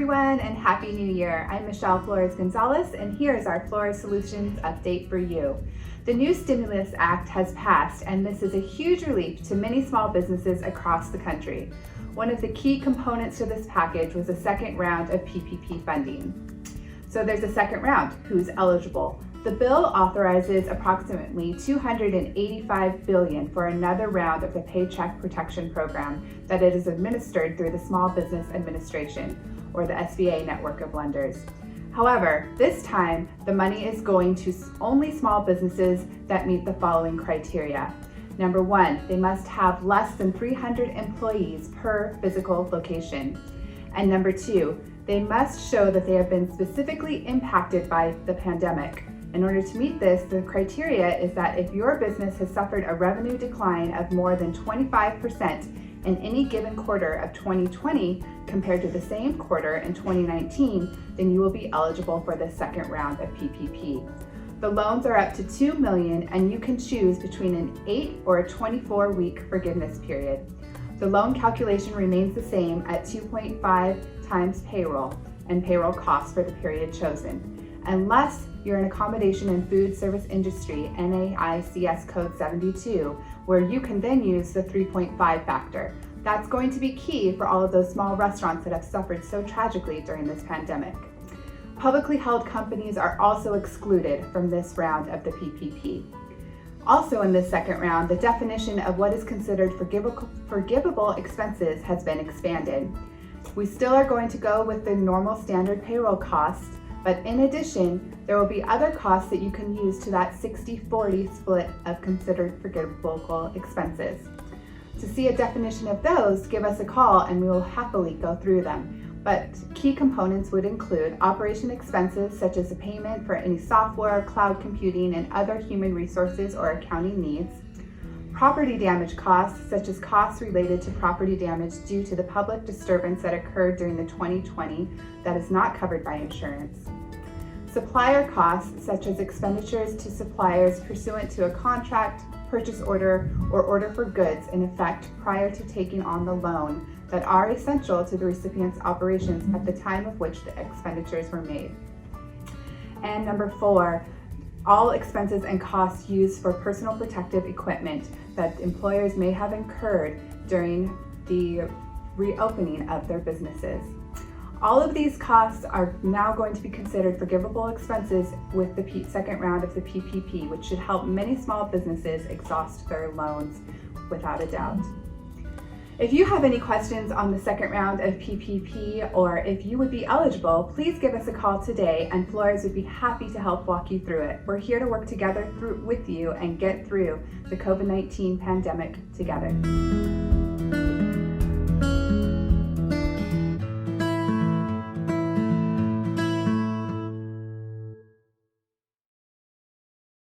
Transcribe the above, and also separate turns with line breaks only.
everyone, and Happy New Year. I'm Michelle Flores-Gonzalez, and here's our Flores Solutions update for you. The new Stimulus Act has passed, and this is a huge relief to many small businesses across the country. One of the key components to this package was a second round of PPP funding. So there's a second round. Who's eligible? The bill authorizes approximately $285 billion for another round of the Paycheck Protection Program that it is administered through the Small Business Administration, or the SBA network of lenders. However, this time, the money is going to only small businesses that meet the following criteria. Number one, they must have less than 300 employees per physical location. And number two, they must show that they have been specifically impacted by the pandemic. In order to meet this, the criteria is that if your business has suffered a revenue decline of more than 25% in any given quarter of 2020 compared to the same quarter in 2019, then you will be eligible for the second round of PPP. The loans are up to $2 million, and you can choose between an 8 or a 24-week forgiveness period. The loan calculation remains the same at 2.5 times payroll and payroll costs for the period chosen, unless you're an accommodation and food service industry, NAICS code 72, where you can then use the 3.5 factor. That's going to be key for all of those small restaurants that have suffered so tragically during this pandemic. Publicly held companies are also excluded from this round of the PPP. Also in this second round, the definition of what is considered forgivable expenses has been expanded. We still are going to go with the normal standard payroll costs, but in addition, there will be other costs that you can use to that 60-40 split of considered forgivable expenses. To see a definition of those, give us a call and we will happily go through them. But key components would include operation expenses such as a payment for any software, cloud computing, and other human resources or accounting needs. Property damage costs such as costs related to property damage due to the public disturbance that occurred during the 2020 that is not covered by insurance. Supplier costs such as expenditures to suppliers pursuant to a contract, purchase order, or order for goods in effect prior to taking on the loan that are essential to the recipient's operations at the time of which the expenditures were made. And number four, all expenses and costs used for personal protective equipment that employers may have incurred during the reopening of their businesses. All of these costs are now going to be considered forgivable expenses with the second round of the PPP, which should help many small businesses exhaust their loans without a doubt. If you have any questions on the second round of PPP, or if you would be eligible, please give us a call today and Flores would be happy to help walk you through it. We're here to work together with you and get through the COVID-19 pandemic together.